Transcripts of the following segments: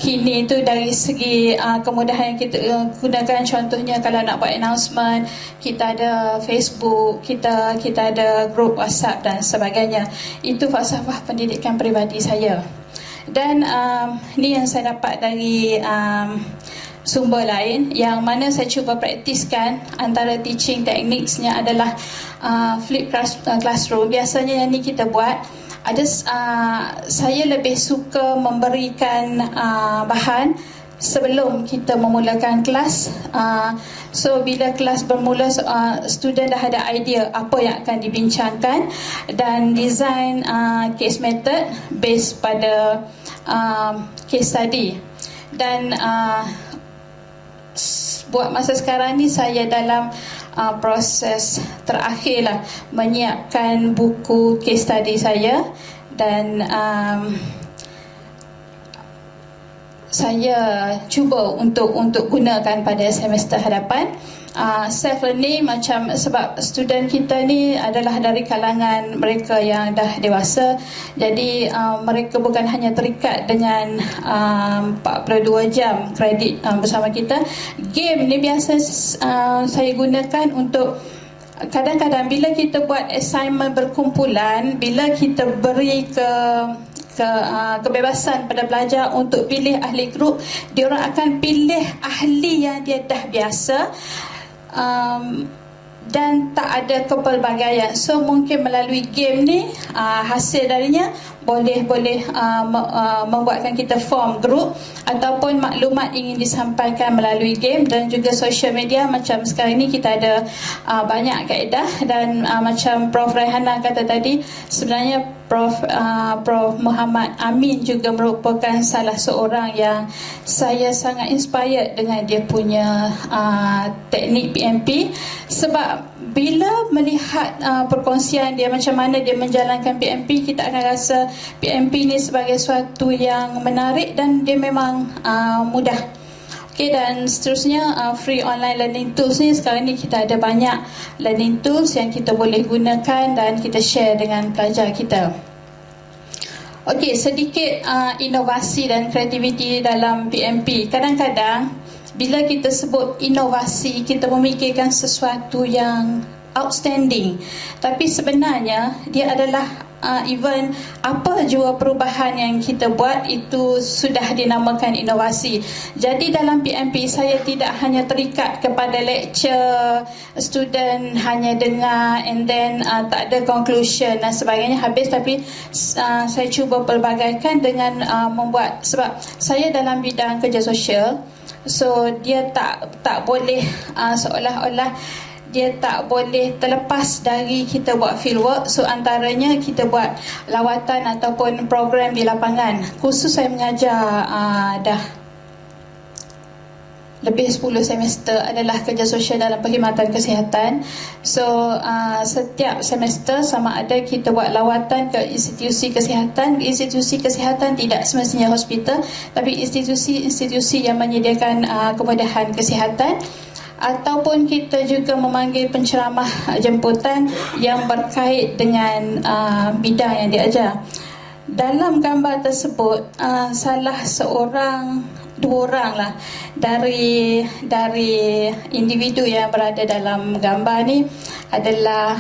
terkini itu dari segi kemudahan yang kita gunakan. Contohnya kalau nak buat announcement, kita ada Facebook, kita ada grup WhatsApp dan sebagainya. Itu falsafah pendidikan peribadi saya. Dan ni yang saya dapat dari sumber lain, yang mana saya cuba praktiskan. Antara teaching techniques-nya adalah flip classroom. Biasanya yang ni kita buat ada, saya lebih suka memberikan bahan sebelum kita memulakan kelas. So bila kelas bermula, student dah ada idea apa yang akan dibincangkan, dan design case method based pada case study. Dan buat masa sekarang ni saya dalam proses terakhir lah menyiapkan buku case study saya, dan saya cuba untuk gunakan pada semester hadapan. Self learning, macam sebab student kita ni adalah dari kalangan mereka yang dah dewasa, jadi mereka bukan hanya terikat dengan 42 jam kredit bersama kita. Game ni biasa saya gunakan untuk, kadang-kadang bila kita buat assignment berkumpulan, bila kita beri kebebasan pada pelajar untuk pilih ahli grup, diorang akan pilih ahli yang dia dah biasa, dan tak ada kepelbagaian. So mungkin melalui game ni, hasil darinya boleh membuatkan kita form group, ataupun maklumat ingin disampaikan melalui game. Dan juga social media, macam sekarang ni kita ada banyak kaedah. Dan macam Prof Raihana kata tadi, sebenarnya Prof Muhammad Amin juga merupakan salah seorang yang saya sangat inspired dengan dia punya teknik PMP. Sebab bila melihat perkongsian dia, macam mana dia menjalankan PMP, kita akan rasa PMP ni sebagai suatu yang menarik dan dia memang mudah. Okay, dan seterusnya free online learning tools ni, sekarang ni kita ada banyak learning tools yang kita boleh gunakan dan kita share dengan pelajar kita. Okay, sedikit inovasi dan kreativiti dalam PMP. Kadang-kadang bila kita sebut inovasi, kita memikirkan sesuatu yang outstanding, tapi sebenarnya dia adalah even apa jua perubahan yang kita buat itu sudah dinamakan inovasi. Jadi dalam PMP saya tidak hanya terikat kepada lecture, student hanya dengar and then tak ada conclusion dan sebagainya, habis. Tapi saya cuba pelbagaikan dengan membuat, sebab saya dalam bidang kerja sosial, so dia tak boleh seolah-olah dia tak boleh terlepas dari kita buat fieldwork. So antaranya kita buat lawatan ataupun program di lapangan. Khusus saya mengajar dah lebih 10 semester adalah kerja sosial dalam perkhidmatan kesihatan. So setiap semester sama ada kita buat lawatan ke institusi kesihatan. Institusi kesihatan tidak semestinya hospital, tapi institusi-institusi yang menyediakan kemudahan kesihatan. Ataupun kita juga memanggil penceramah jemputan yang berkait dengan bidang yang diajar. Dalam gambar tersebut, salah seorang, dua orang lah dari individu yang berada dalam gambar ni adalah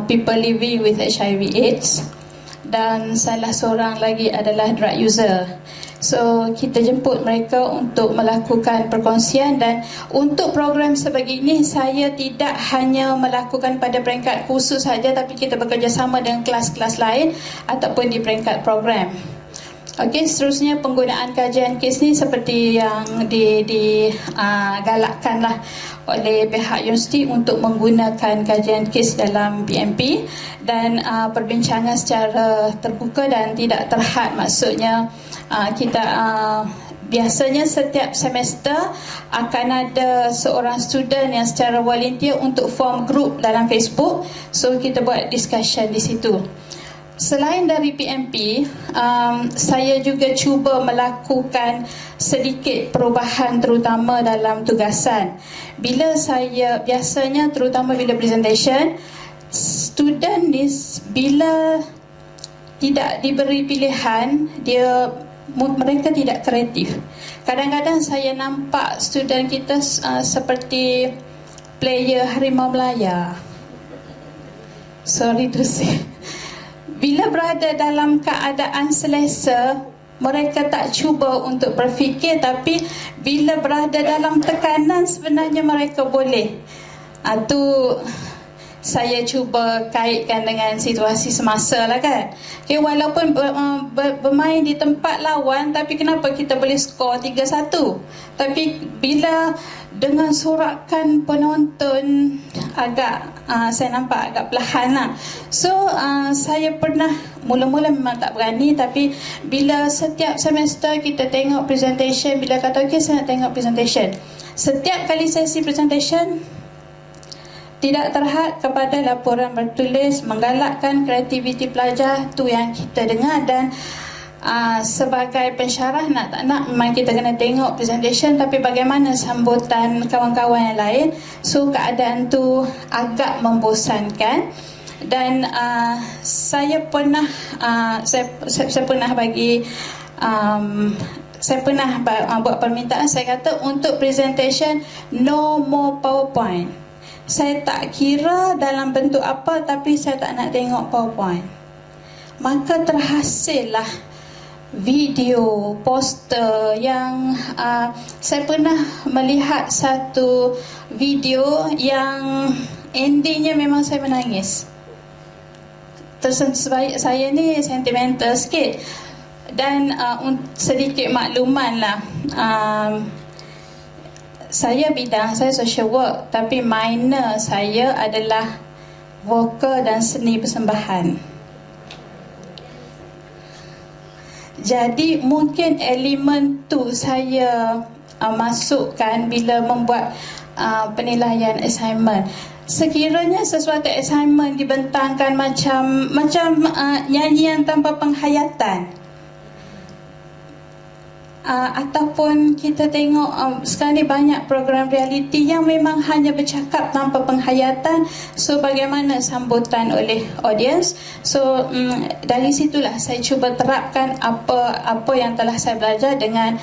people living with HIV/AIDS, dan salah seorang lagi adalah drug user. So kita jemput mereka untuk melakukan perkongsian. Dan untuk program sebegini, saya tidak hanya melakukan pada peringkat khusus saja, tapi kita bekerjasama dengan kelas-kelas lain ataupun di peringkat program. Okey, seterusnya penggunaan kajian kes ni seperti yang digalakkanlah oleh pihak universiti untuk menggunakan kajian kes dalam PMP, dan perbincangan secara terbuka dan tidak terhad. Maksudnya kita biasanya setiap semester akan ada seorang student yang secara volunteer untuk form group dalam Facebook. So kita buat discussion di situ. Selain dari PMP, saya juga cuba melakukan sedikit perubahan terutama dalam tugasan. Bila saya biasanya, terutama bila presentation, student ni bila tidak diberi pilihan, dia mereka tidak kreatif. Kadang-kadang saya nampak student kita seperti player Harimau Melaya. Sorry to say. Bila berada dalam keadaan selesa, mereka tak cuba untuk berfikir, tapi bila berada dalam tekanan sebenarnya mereka boleh. Itu saya cuba kaitkan dengan situasi semasa lah kan. Okay, walaupun bermain di tempat lawan, tapi kenapa kita boleh skor 3-1? Tapi bila dengan sorakan penonton agak saya nampak agak perlahan lah. So saya pernah mula-mula memang tak berani, tapi bila setiap semester kita tengok presentation, bila kata okay saya nak tengok presentation, setiap kali sesi presentation tidak terhad kepada laporan bertulis, menggalakkan kreativiti pelajar, tu yang kita dengar. Dan sebagai pensyarah nak tak nak memang kita kena tengok presentation, tapi bagaimana sambutan kawan-kawan yang lain. So keadaan tu agak membosankan. Dan saya pernah saya pernah bagi saya pernah buat permintaan. Saya kata untuk presentation no more PowerPoint. Saya tak kira dalam bentuk apa, tapi saya tak nak tengok PowerPoint. Maka terhasillah video, poster yang saya pernah melihat satu video yang endingnya memang saya menangis. Saya ni sentimental sikit. Dan sedikit makluman lah, saya social work, tapi minor saya adalah vokal dan seni persembahan. Jadi mungkin elemen tu saya masukkan bila membuat penilaian assignment. Sekiranya sesuatu assignment dibentangkan macam nyanyian tanpa penghayatan, ataupun kita tengok sekarang ni banyak program reality yang memang hanya bercakap tanpa penghayatan. So bagaimana sambutan oleh audience? So dari situlah saya cuba terapkan apa yang telah saya belajar dengan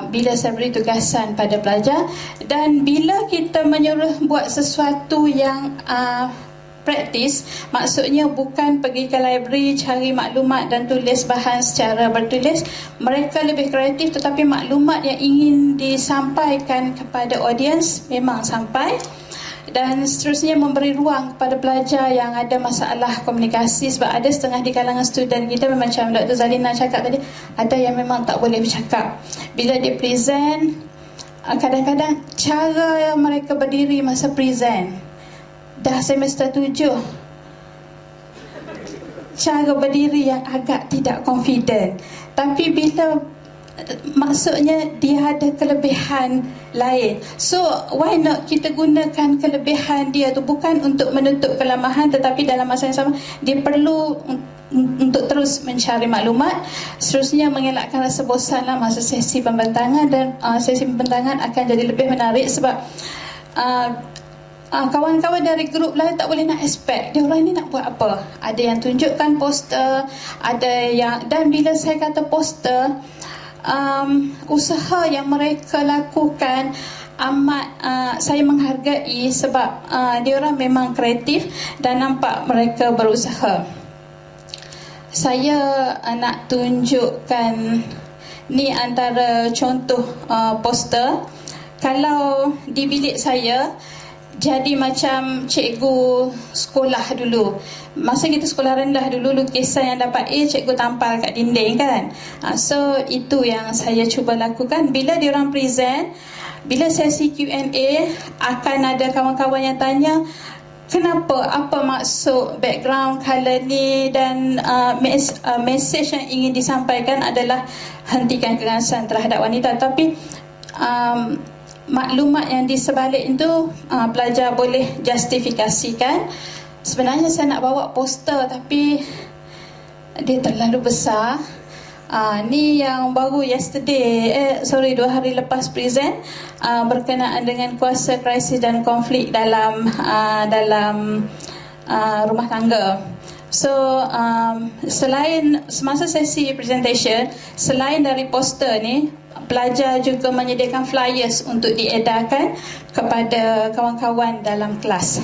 bila saya beri tugasan pada pelajar. Dan bila kita menyuruh buat sesuatu yang praktis, maksudnya bukan pergi ke library cari maklumat dan tulis bahan secara bertulis. Mereka lebih kreatif, tetapi maklumat yang ingin disampaikan kepada audiens memang sampai. Dan seterusnya memberi ruang kepada pelajar yang ada masalah komunikasi. Sebab ada setengah di kalangan student kita, macam Dr. Zalina cakap tadi, ada yang memang tak boleh bercakap. Bila dia present, kadang-kadang cara mereka berdiri masa present, dah semester 7, cara berdiri yang agak tidak confident. Tapi bila maksudnya dia ada kelebihan lain, so why not kita gunakan kelebihan dia tu, bukan untuk menutup kelemahan, tetapi dalam masa yang sama dia perlu untuk terus mencari maklumat. Seterusnya mengelakkan rasa bosan lah masa sesi pembentangan. Dan sesi pembentangan akan jadi lebih menarik sebab kawan-kawan dari grup lain tak boleh nak expect dia orang ni nak buat apa. Ada yang tunjukkan poster, ada yang, dan bila saya kata poster, usaha yang mereka lakukan amat saya menghargai sebab dia orang memang kreatif dan nampak mereka berusaha. Saya nak tunjukkan ni antara contoh poster. Kalau di bilik saya jadi macam cikgu sekolah dulu. Masa kita sekolah rendah dulu, lukisan yang dapat A cikgu tampal kat dinding kan. So itu yang saya cuba lakukan. Bila diorang present, bila sesi Q&A, akan ada kawan-kawan yang tanya kenapa, apa maksud background colour ni, dan message yang ingin disampaikan adalah hentikan kekerasan terhadap wanita. Tapi maklumat yang di sebalik itu pelajar boleh justifikasikan. Sebenarnya saya nak bawa poster tapi dia terlalu besar. Ni yang baru yesterday, 2 hari lepas present, berkenaan dengan kuasa, krisis dan konflik dalam rumah tangga. So selain semasa sesi presentation, selain dari poster ni, pelajar juga menyediakan flyers untuk diedarkan kepada kawan-kawan dalam kelas.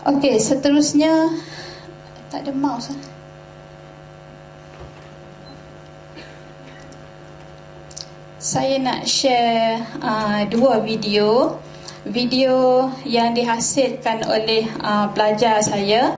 Okey, seterusnya tak ada mouse. Saya nak share dua video yang dihasilkan oleh pelajar saya.